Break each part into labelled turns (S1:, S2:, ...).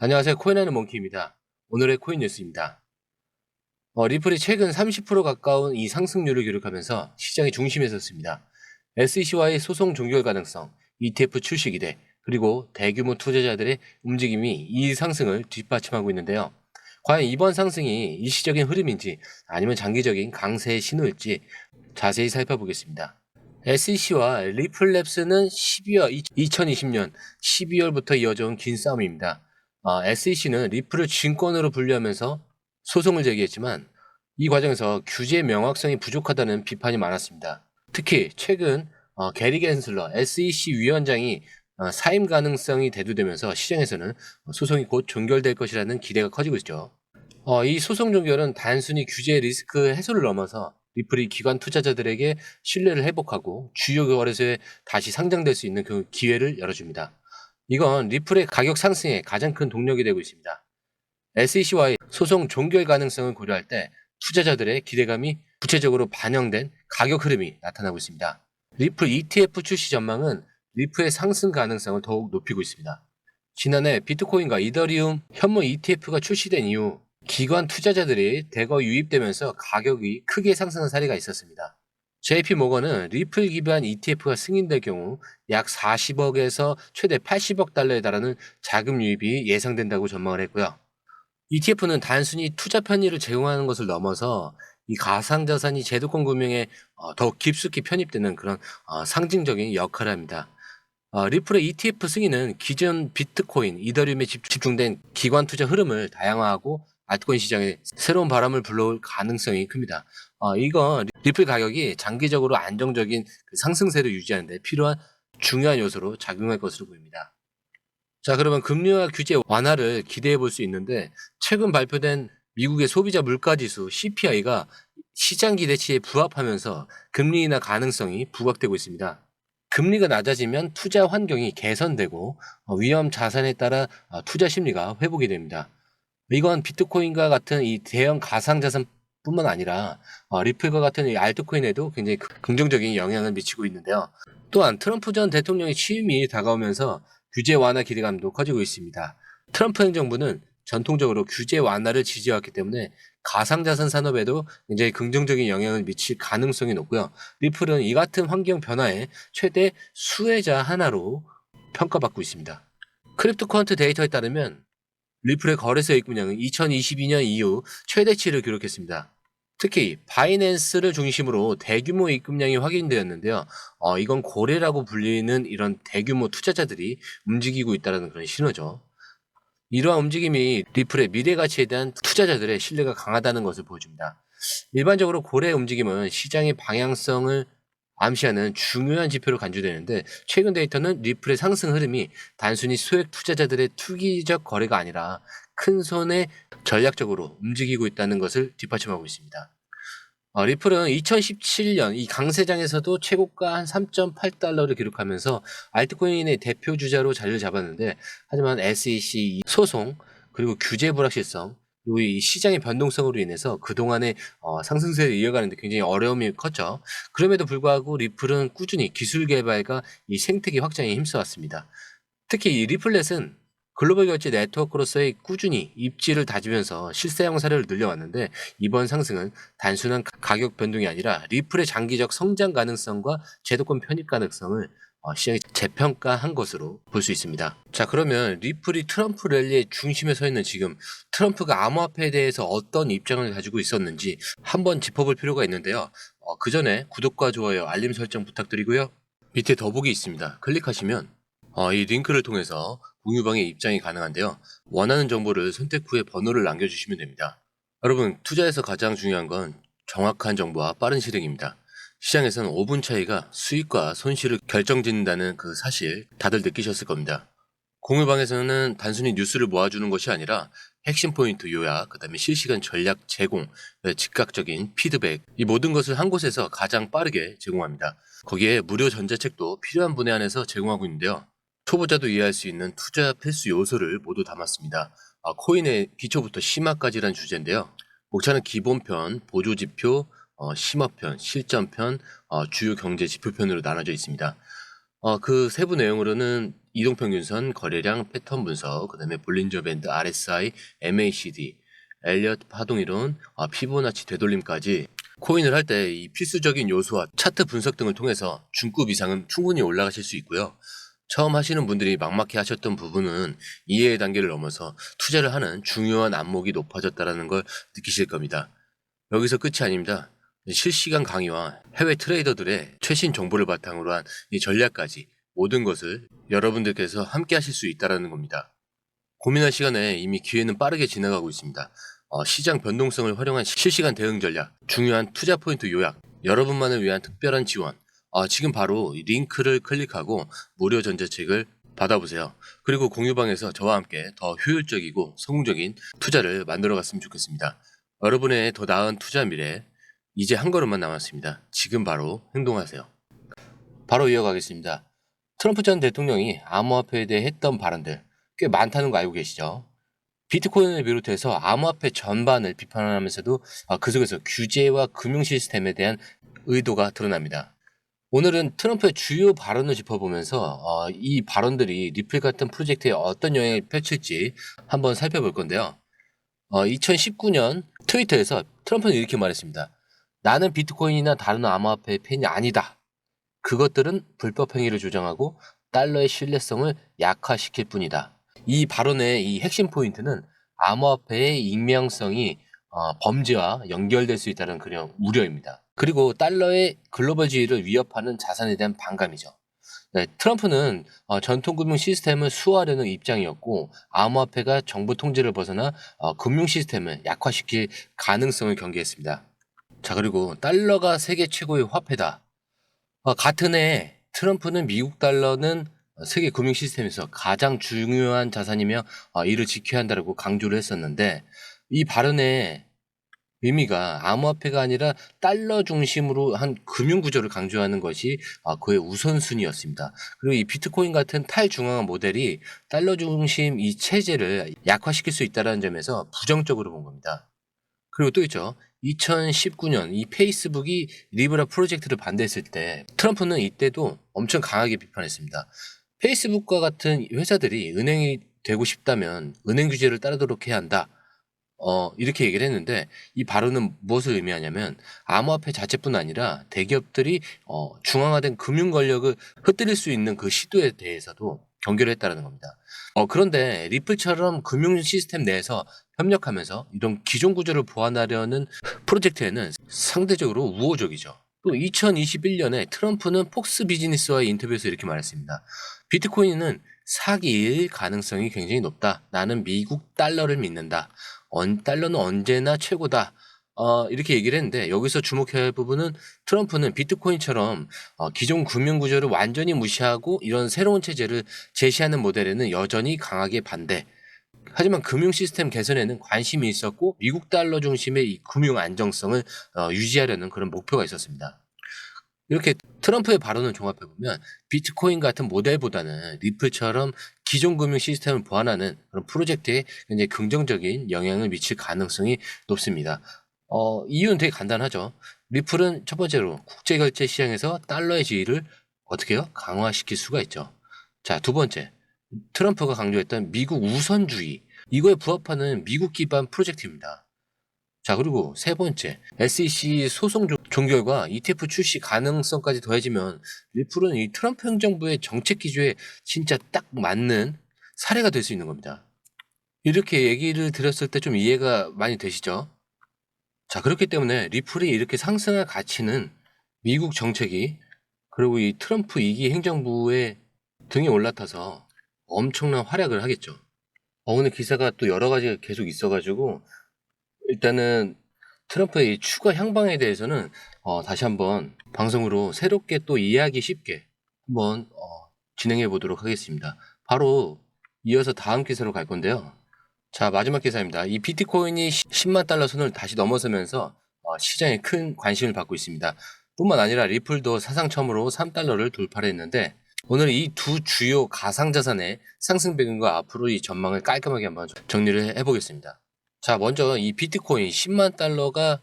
S1: 안녕하세요. 코인하는 몽키입니다. 오늘의 코인 뉴스입니다. 리플이 최근 30% 가까운 이 상승률을 기록하면서 시장의 중심에 섰습니다. SEC와의 소송 종결 가능성, ETF 출시 기대, 그리고 대규모 투자자들의 움직임이 이 상승을 뒷받침하고 있는데요. 과연 이번 상승이 일시적인 흐름인지 아니면 장기적인 강세의 신호일지 자세히 살펴보겠습니다. SEC와 리플랩스는 2020년 12월부터 이어져온 긴 싸움입니다. SEC는 리플을 증권으로 분류하면서 소송을 제기했지만 이 과정에서 규제 명확성이 부족하다는 비판이 많았습니다. 특히 최근 게리 겐슬러 SEC 위원장이 사임 가능성이 대두되면서 시장에서는 소송이 곧 종결될 것이라는 기대가 커지고 있죠. 이 소송 종결은 단순히 규제 리스크 해소를 넘어서 리플이 기관 투자자들에게 신뢰를 회복하고 주요 거래소에 다시 상장될 수 있는 그 기회를 열어줍니다. 이건 리플의 가격 상승에 가장 큰 동력이 되고 있습니다. SEC와의 소송 종결 가능성을 고려할 때 투자자들의 기대감이 구체적으로 반영된 가격 흐름이 나타나고 있습니다. 리플 ETF 출시 전망은 리플의 상승 가능성을 더욱 높이고 있습니다. 지난해 비트코인과 이더리움 현물 ETF가 출시된 이후 기관 투자자들이 대거 유입되면서 가격이 크게 상승한 사례가 있었습니다. JP모건은 리플 기반 ETF가 승인될 경우 약 40억에서 최대 80억 달러에 달하는 자금 유입이 예상된다고 전망을 했고요. ETF는 단순히 투자 편의를 제공하는 것을 넘어서 이 가상자산이 제도권 금융에 더욱 깊숙이 편입되는 그런 상징적인 역할을 합니다. 리플의 ETF 승인은 기존 비트코인, 이더리움에 집중된 기관 투자 흐름을 다양화하고 알트코인 시장에 새로운 바람을 불러올 가능성이 큽니다. 이건 리플 가격이 장기적으로 안정적인 그 상승세를 유지하는 데 필요한 중요한 요소로 작용할 것으로 보입니다. 자, 그러면 금리와 규제 완화를 기대해 볼 수 있는데 최근 발표된 미국의 소비자 물가지수 CPI가 시장 기대치에 부합하면서 금리 인하 가능성이 부각되고 있습니다. 금리가 낮아지면 투자 환경이 개선되고 위험 자산에 따라 투자 심리가 회복이 됩니다. 이건 비트코인과 같은 이 대형 가상자산뿐만 아니라 리플과 같은 이 알트코인에도 굉장히 긍정적인 영향을 미치고 있는데요. 또한 트럼프 전 대통령의 취임이 다가오면서 규제 완화 기대감도 커지고 있습니다. 트럼프 행정부는 전통적으로 규제 완화를 지지해왔기 때문에 가상자산 산업에도 굉장히 긍정적인 영향을 미칠 가능성이 높고요. 리플은 이 같은 환경 변화의 최대 수혜자 하나로 평가받고 있습니다. 크립토커런트 데이터에 따르면 리플의 거래소 입금량은 2022년 이후 최대치를 기록했습니다. 특히 바이낸스를 중심으로 대규모 입금량이 확인되었는데요. 이건 고래라고 불리는 이런 대규모 투자자들이 움직이고 있다는 그런 신호죠. 이러한 움직임이 리플의 미래 가치에 대한 투자자들의 신뢰가 강하다는 것을 보여줍니다. 일반적으로 고래 움직임은 시장의 방향성을 암시하는 중요한 지표로 간주되는데 최근 데이터는 리플의 상승 흐름이 단순히 소액 투자자들의 투기적 거래가 아니라 큰 손에 전략적으로 움직이고 있다는 것을 뒷받침하고 있습니다. 리플은 2017년 이 강세장에서도 최고가 한 3.8달러를 기록하면서 알트코인의 대표 주자로 자리를 잡았는데 하지만 SEC 소송 그리고 규제 불확실성 그리고 이 시장의 변동성으로 인해서 그동안의 상승세를 이어가는데 굉장히 어려움이 컸죠. 그럼에도 불구하고 리플은 꾸준히 기술 개발과 이 생태계 확장에 힘써왔습니다. 특히 이 리플렛은 글로벌 결제 네트워크로서의 꾸준히 입지를 다지면서 실사용 사례를 늘려왔는데 이번 상승은 단순한 가격 변동이 아니라 리플의 장기적 성장 가능성과 제도권 편입 가능성을 시장이 재평가한 것으로 볼 수 있습니다. 자, 그러면 리플이 트럼프 랠리의 중심에 서 있는 지금 트럼프가 암호화폐에 대해서 어떤 입장을 가지고 있었는지 한번 짚어볼 필요가 있는데요. 그 전에 구독과 좋아요, 알림 설정 부탁드리고요. 밑에 더보기 있습니다. 클릭하시면 이 링크를 통해서 공유방에 입장이 가능한데요. 원하는 정보를 선택 후에 번호를 남겨주시면 됩니다. 여러분, 투자에서 가장 중요한 건 정확한 정보와 빠른 실행입니다. 시장에서는 5분 차이가 수익과 손실을 결정짓는다는 그 사실 다들 느끼셨을 겁니다. 공유방에서는 단순히 뉴스를 모아주는 것이 아니라 핵심 포인트 요약, 그 다음에 실시간 전략 제공, 즉각적인 피드백, 이 모든 것을 한 곳에서 가장 빠르게 제공합니다. 거기에 무료 전자책도 필요한 분에 한해서 제공하고 있는데요. 초보자도 이해할 수 있는 투자 필수 요소를 모두 담았습니다. 코인의 기초부터 심화까지란 주제인데요. 목차는 기본편, 보조지표, 심화편, 실전편, 주요 경제 지표편으로 나눠져 있습니다. 그 세부 내용으로는 이동평균선, 거래량, 패턴 분석, 그 다음에 볼린저 밴드, RSI, MACD, 엘리어트 파동이론, 피보나치 되돌림까지 코인을 할 때 이 필수적인 요소와 차트 분석 등을 통해서 중급 이상은 충분히 올라가실 수 있고요. 처음 하시는 분들이 막막해 하셨던 부분은 이해의 단계를 넘어서 투자를 하는 중요한 안목이 높아졌다는 걸 느끼실 겁니다. 여기서 끝이 아닙니다. 실시간 강의와 해외 트레이더들의 최신 정보를 바탕으로 한 이 전략까지 모든 것을 여러분들께서 함께 하실 수 있다는 겁니다. 고민할 시간에 이미 기회는 빠르게 지나가고 있습니다. 시장 변동성을 활용한 실시간 대응 전략, 중요한 투자 포인트 요약, 여러분만을 위한 특별한 지원. 지금 바로 이 링크를 클릭하고 무료 전자책을 받아보세요. 그리고 공유방에서 저와 함께 더 효율적이고 성공적인 투자를 만들어 갔으면 좋겠습니다. 여러분의 더 나은 투자 미래, 이제 한 걸음만 남았습니다. 지금 바로 행동하세요. 바로 이어가겠습니다. 트럼프 전 대통령이 암호화폐에 대해 했던 발언들 꽤 많다는 거 알고 계시죠? 비트코인을 비롯해서 암호화폐 전반을 비판하면서도 그 속에서 규제와 금융 시스템에 대한 의도가 드러납니다. 오늘은 트럼프의 주요 발언을 짚어보면서 이 발언들이 리플 같은 프로젝트에 어떤 영향을 펼칠지 한번 살펴볼 건데요. 2019년 트위터에서 트럼프는 이렇게 말했습니다. 나는 비트코인이나 다른 암호화폐의 팬이 아니다. 그것들은 불법 행위를 조장하고 달러의 신뢰성을 약화시킬 뿐이다. 이 발언의 이 핵심 포인트는 암호화폐의 익명성이 범죄와 연결될 수 있다는 그런 우려입니다. 그리고 달러의 글로벌 지위를 위협하는 자산에 대한 반감이죠. 네, 트럼프는 전통 금융 시스템을 수호하려는 입장이었고 암호화폐가 정부 통제를 벗어나 금융 시스템을 약화시킬 가능성을 경계했습니다. 자, 그리고 달러가 세계 최고의 화폐다. 같은 해 트럼프는 미국 달러는 세계 금융 시스템에서 가장 중요한 자산이며 이를 지켜야 한다고 강조를 했었는데 이 발언의 의미가 암호화폐가 아니라 달러 중심으로 한 금융 구조를 강조하는 것이 그의 우선순위였습니다. 그리고 이 비트코인 같은 탈중앙화 모델이 달러 중심 이 체제를 약화시킬 수 있다는 점에서 부정적으로 본 겁니다. 그리고 또 있죠. 2019년 이 페이스북이 리브라 프로젝트를 반대했을 때 트럼프는 이때도 엄청 강하게 비판했습니다. 페이스북과 같은 회사들이 은행이 되고 싶다면 은행 규제를 따르도록 해야 한다. 이렇게 얘기를 했는데 이 발언은 무엇을 의미하냐면 암호화폐 자체뿐 아니라 대기업들이 중앙화된 금융 권력을 흩뜨릴 수 있는 그 시도에 대해서도 경계를 했다는 겁니다. 그런데 리플처럼 금융 시스템 내에서 협력하면서 이런 기존 구조를 보완하려는 프로젝트에는 상대적으로 우호적이죠. 또 2021년에 트럼프는 폭스 비즈니스와의 인터뷰에서 이렇게 말했습니다. 비트코인은 사기일 가능성이 굉장히 높다. 나는 미국 달러를 믿는다. 달러는 언제나 최고다. 이렇게 얘기를 했는데 여기서 주목해야 할 부분은 트럼프는 비트코인처럼 기존 금융 구조를 완전히 무시하고 이런 새로운 체제를 제시하는 모델에는 여전히 강하게 반대. 하지만 금융 시스템 개선에는 관심이 있었고 미국 달러 중심의 이 금융 안정성을 유지하려는 그런 목표가 있었습니다. 이렇게 트럼프의 발언을 종합해보면 비트코인 같은 모델보다는 리플처럼 기존 금융 시스템을 보완하는 그런 프로젝트에 굉장히 긍정적인 영향을 미칠 가능성이 높습니다. 이유는 되게 간단하죠. 리플은 첫 번째로 국제결제 시장에서 달러의 지위를 어떻게 해요? 강화시킬 수가 있죠. 자, 두 번째. 트럼프가 강조했던 미국 우선주의. 이거에 부합하는 미국 기반 프로젝트입니다. 자, 그리고 세 번째, SEC 소송 종결과 ETF 출시 가능성까지 더해지면 리플은 이 트럼프 행정부의 정책 기조에 진짜 딱 맞는 사례가 될 수 있는 겁니다. 이렇게 얘기를 드렸을 때 좀 이해가 많이 되시죠? 자, 그렇기 때문에 리플이 이렇게 상승할 가치는 미국 정책이 그리고 이 트럼프 2기 행정부의 등에 올라타서 엄청난 활약을 하겠죠. 오늘 기사가 또 여러 가지가 계속 있어가지고 일단은 트럼프의 이 추가 향방에 대해서는 다시 한번 방송으로 새롭게 또 이해하기 쉽게 한번 진행해 보도록 하겠습니다. 바로 이어서 다음 기사로 갈 건데요. 자, 마지막 기사입니다. 이 비트코인이 10만 달러 선을 다시 넘어서면서 시장에 큰 관심을 받고 있습니다. 뿐만 아니라 리플도 사상 처음으로 3달러를 돌파를 했는데 오늘 이 두 주요 가상자산의 상승 배경과 앞으로 이 전망을 깔끔하게 한번 정리를 해보겠습니다. 자, 먼저 이 비트코인 10만 달러가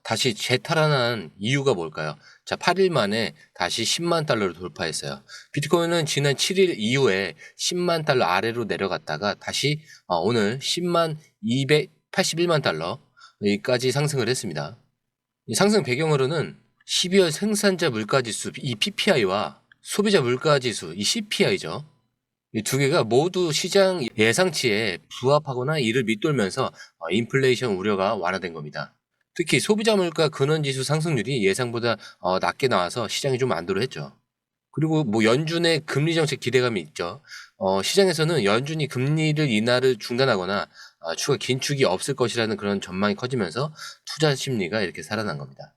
S1: 다시 재탈환한 이유가 뭘까요? 자, 8일 만에 다시 10만 달러를 돌파했어요. 비트코인은 지난 7일 이후에 10만 달러 아래로 내려갔다가 다시 오늘 10만 281만 달러 여기까지 상승을 했습니다. 이 상승 배경으로는 12월 생산자 물가지수 이 PPI와 소비자 물가지수 이 CPI죠. 이 두 개가 모두 시장 예상치에 부합하거나 이를 밑돌면서 인플레이션 우려가 완화된 겁니다. 특히 소비자 물가 근원지수 상승률이 예상보다 낮게 나와서 시장이 좀 안도했죠. 그리고 뭐 연준의 금리 정책 기대감이 있죠. 시장에서는 연준이 금리를 인하를 중단하거나 추가 긴축이 없을 것이라는 그런 전망이 커지면서 투자 심리가 이렇게 살아난 겁니다.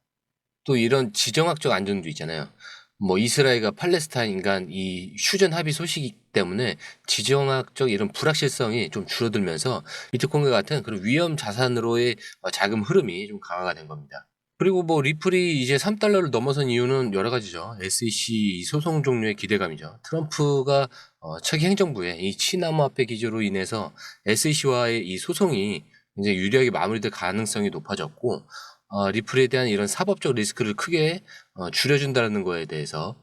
S1: 또 이런 지정학적 안정도 있잖아요. 뭐 이스라엘과 팔레스타인 간 이 휴전 합의 소식이기 때문에 지정학적 이런 불확실성이 좀 줄어들면서 비트코인과 같은 그런 위험 자산으로의 자금 흐름이 좀 강화가 된 겁니다. 그리고 뭐 리플이 이제 3달러를 넘어선 이유는 여러 가지죠. SEC 소송 종료의 기대감이죠. 트럼프가 차기 행정부의 이 치남화폐 기조로 인해서 SEC와의 이 소송이 이제 유리하게 마무리될 가능성이 높아졌고, 리플에 대한 이런 사법적 리스크를 크게 줄여준다는 거에 대해서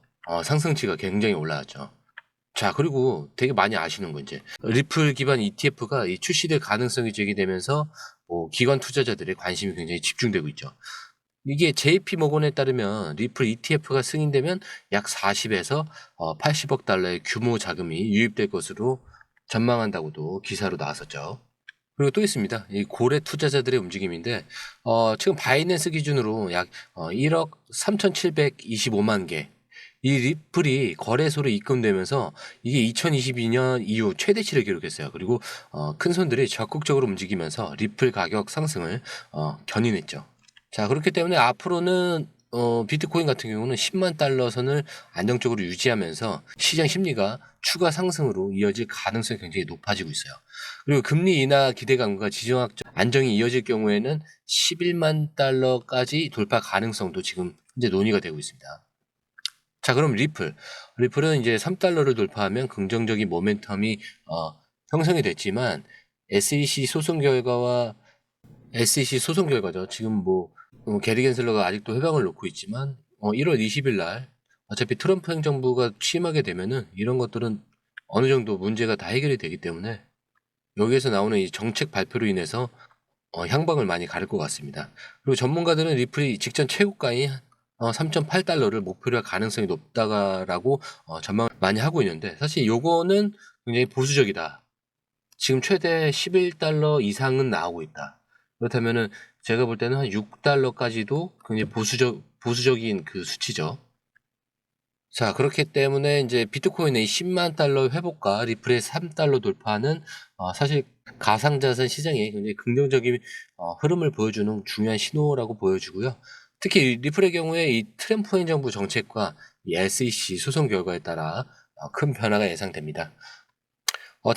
S1: 상승치가 굉장히 올라왔죠. 자, 그리고 되게 많이 아시는 거 이제 리플 기반 ETF가 출시될 가능성이 제기되면서 기관 투자자들의 관심이 굉장히 집중되고 있죠. 이게 JP 모건에 따르면 리플 ETF가 승인되면 약 40에서 80억 달러의 규모 자금이 유입될 것으로 전망한다고도 기사로 나왔었죠. 그리고 또 있습니다. 이 고래 투자자들의 움직임인데 지금 바이낸스 기준으로 약 1억 3,725만 개 이 리플이 거래소로 입금되면서 이게 2022년 이후 최대치를 기록했어요. 그리고 큰 손들이 적극적으로 움직이면서 리플 가격 상승을 견인했죠. 자, 그렇기 때문에 앞으로는 비트코인 같은 경우는 10만 달러 선을 안정적으로 유지하면서 시장 심리가 추가 상승으로 이어질 가능성이 굉장히 높아지고 있어요. 그리고 금리 인하 기대감과 지정학적 안정이 이어질 경우에는 11만 달러까지 돌파 가능성도 지금 현재 논의가 되고 있습니다. 자, 그럼 리플은 이제 3달러를 돌파하면 긍정적인 모멘텀이 형성이 됐지만 SEC 소송 결과와 SEC 소송 결과죠. 지금 게리 겐슬러가 아직도 해방을 놓고 있지만 1월 20일 날 어차피 트럼프 행정부가 취임하게 되면은 이런 것들은 어느 정도 문제가 다 해결이 되기 때문에 여기에서 나오는 이 정책 발표로 인해서 향방을 많이 가릴 것 같습니다. 그리고 전문가들은 리플이 직전 최고가인 3.8달러를 목표로 할 가능성이 높다라고 전망을 많이 하고 있는데 사실 요거는 굉장히 보수적이다. 지금 최대 11달러 이상은 나오고 있다. 그렇다면은 제가 볼 때는 한 6달러까지도 굉장히 보수적인 그 수치죠. 자, 그렇기 때문에 이제 비트코인의 10만 달러 회복과 리플의 3달러 돌파는 사실 가상자산 시장에 굉장히 긍정적인 흐름을 보여주는 중요한 신호라고 보여주고요. 특히 리플의 경우에 이 트럼프 행정부 정책과 이 SEC 소송 결과에 따라 큰 변화가 예상됩니다.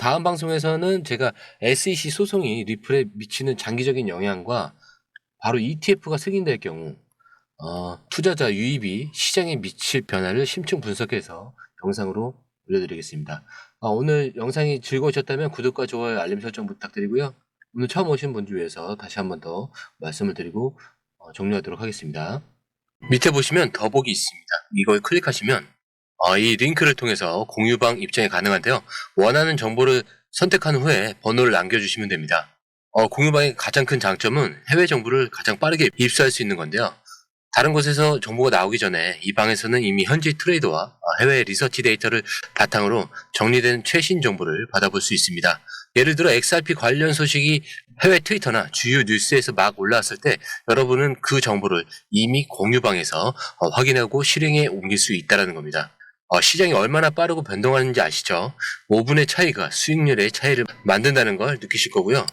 S1: 다음 방송에서는 제가 SEC 소송이 리플에 미치는 장기적인 영향과 바로 ETF가 승인될 경우 투자자 유입이 시장에 미칠 변화를 심층 분석해서 영상으로 올려드리겠습니다. 오늘 영상이 즐거우셨다면 구독과 좋아요, 알림 설정 부탁드리고요. 오늘 처음 오신 분들 위해서 다시 한 번 더 말씀을 드리고 종료하도록 하겠습니다. 밑에 보시면 더보기 있습니다. 이걸 클릭하시면 이 링크를 통해서 공유방 입장이 가능한데요. 원하는 정보를 선택한 후에 번호를 남겨주시면 됩니다. 공유방의 가장 큰 장점은 해외 정보를 가장 빠르게 입수할 수 있는 건데요. 다른 곳에서 정보가 나오기 전에 이 방에서는 이미 현지 트레이더와 해외 리서치 데이터를 바탕으로 정리된 최신 정보를 받아볼 수 있습니다. 예를 들어 XRP 관련 소식이 해외 트위터나 주요 뉴스에서 막 올라왔을 때 여러분은 그 정보를 이미 공유방에서 확인하고 실행에 옮길 수 있다는 겁니다. 시장이 얼마나 빠르고 변동하는지 아시죠? 5분의 차이가 수익률의 차이를 만든다는 걸 느끼실 거고요.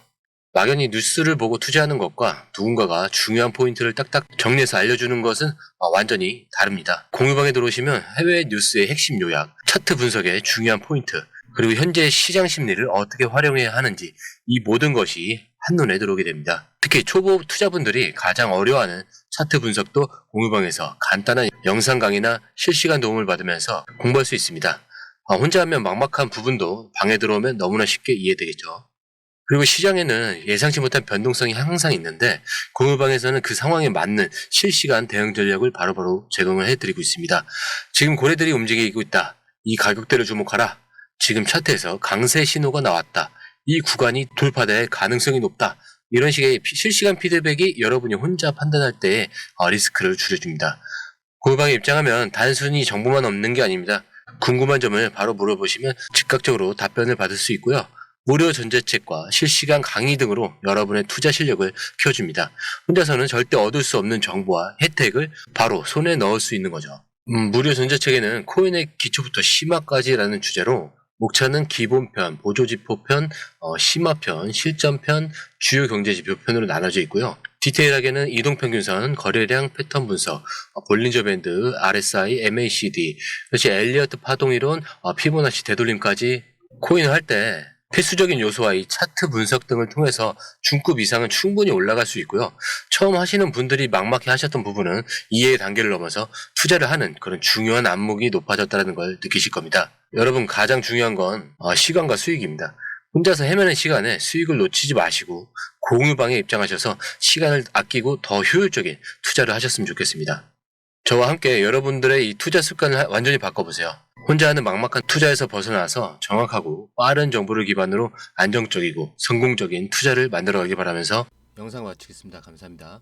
S1: 막연히 뉴스를 보고 투자하는 것과 누군가가 중요한 포인트를 딱딱 정리해서 알려주는 것은 완전히 다릅니다. 공유방에 들어오시면 해외 뉴스의 핵심 요약, 차트 분석의 중요한 포인트, 그리고 현재 시장 심리를 어떻게 활용해야 하는지 이 모든 것이 한눈에 들어오게 됩니다. 특히 초보 투자분들이 가장 어려워하는 차트 분석도 공유방에서 간단한 영상 강의나 실시간 도움을 받으면서 공부할 수 있습니다. 혼자 하면 막막한 부분도 방에 들어오면 너무나 쉽게 이해되겠죠. 그리고 시장에는 예상치 못한 변동성이 항상 있는데 공유방에서는 그 상황에 맞는 실시간 대응 전략을 바로바로 제공을 해드리고 있습니다. 지금 고래들이 움직이고 있다. 이 가격대를 주목하라. 지금 차트에서 강세 신호가 나왔다. 이 구간이 돌파될 가능성이 높다. 이런 식의 실시간 피드백이 여러분이 혼자 판단할 때 리스크를 줄여줍니다. 공유방에 입장하면 단순히 정보만 얻는 게 아닙니다. 궁금한 점을 바로 물어보시면 즉각적으로 답변을 받을 수 있고요. 무료 전자책과 실시간 강의 등으로 여러분의 투자 실력을 키워줍니다. 혼자서는 절대 얻을 수 없는 정보와 혜택을 바로 손에 넣을 수 있는 거죠. 무료 전자책에는 코인의 기초부터 심화까지라는 주제로 목차는 기본편, 보조지표편, 심화편, 실전편, 주요 경제지표편으로 나눠져 있고요. 디테일하게는 이동평균선, 거래량 패턴 분석, 볼린저 밴드, RSI, MACD, 그렇지 엘리어트 파동이론, 피보나치 되돌림까지 코인을 할 때 필수적인 요소와 이 차트 분석 등을 통해서 중급 이상은 충분히 올라갈 수 있고요. 처음 하시는 분들이 막막해 하셨던 부분은 이해의 단계를 넘어서 투자를 하는 그런 중요한 안목이 높아졌다는 걸 느끼실 겁니다. 여러분 가장 중요한 건 시간과 수익입니다. 혼자서 헤매는 시간에 수익을 놓치지 마시고 공유방에 입장하셔서 시간을 아끼고 더 효율적인 투자를 하셨으면 좋겠습니다. 저와 함께 여러분들의 이 투자 습관을 완전히 바꿔보세요. 혼자 하는 막막한 투자에서 벗어나서 정확하고 빠른 정보를 기반으로 안정적이고 성공적인 투자를 만들어가기 바라면서 영상 마치겠습니다. 감사합니다.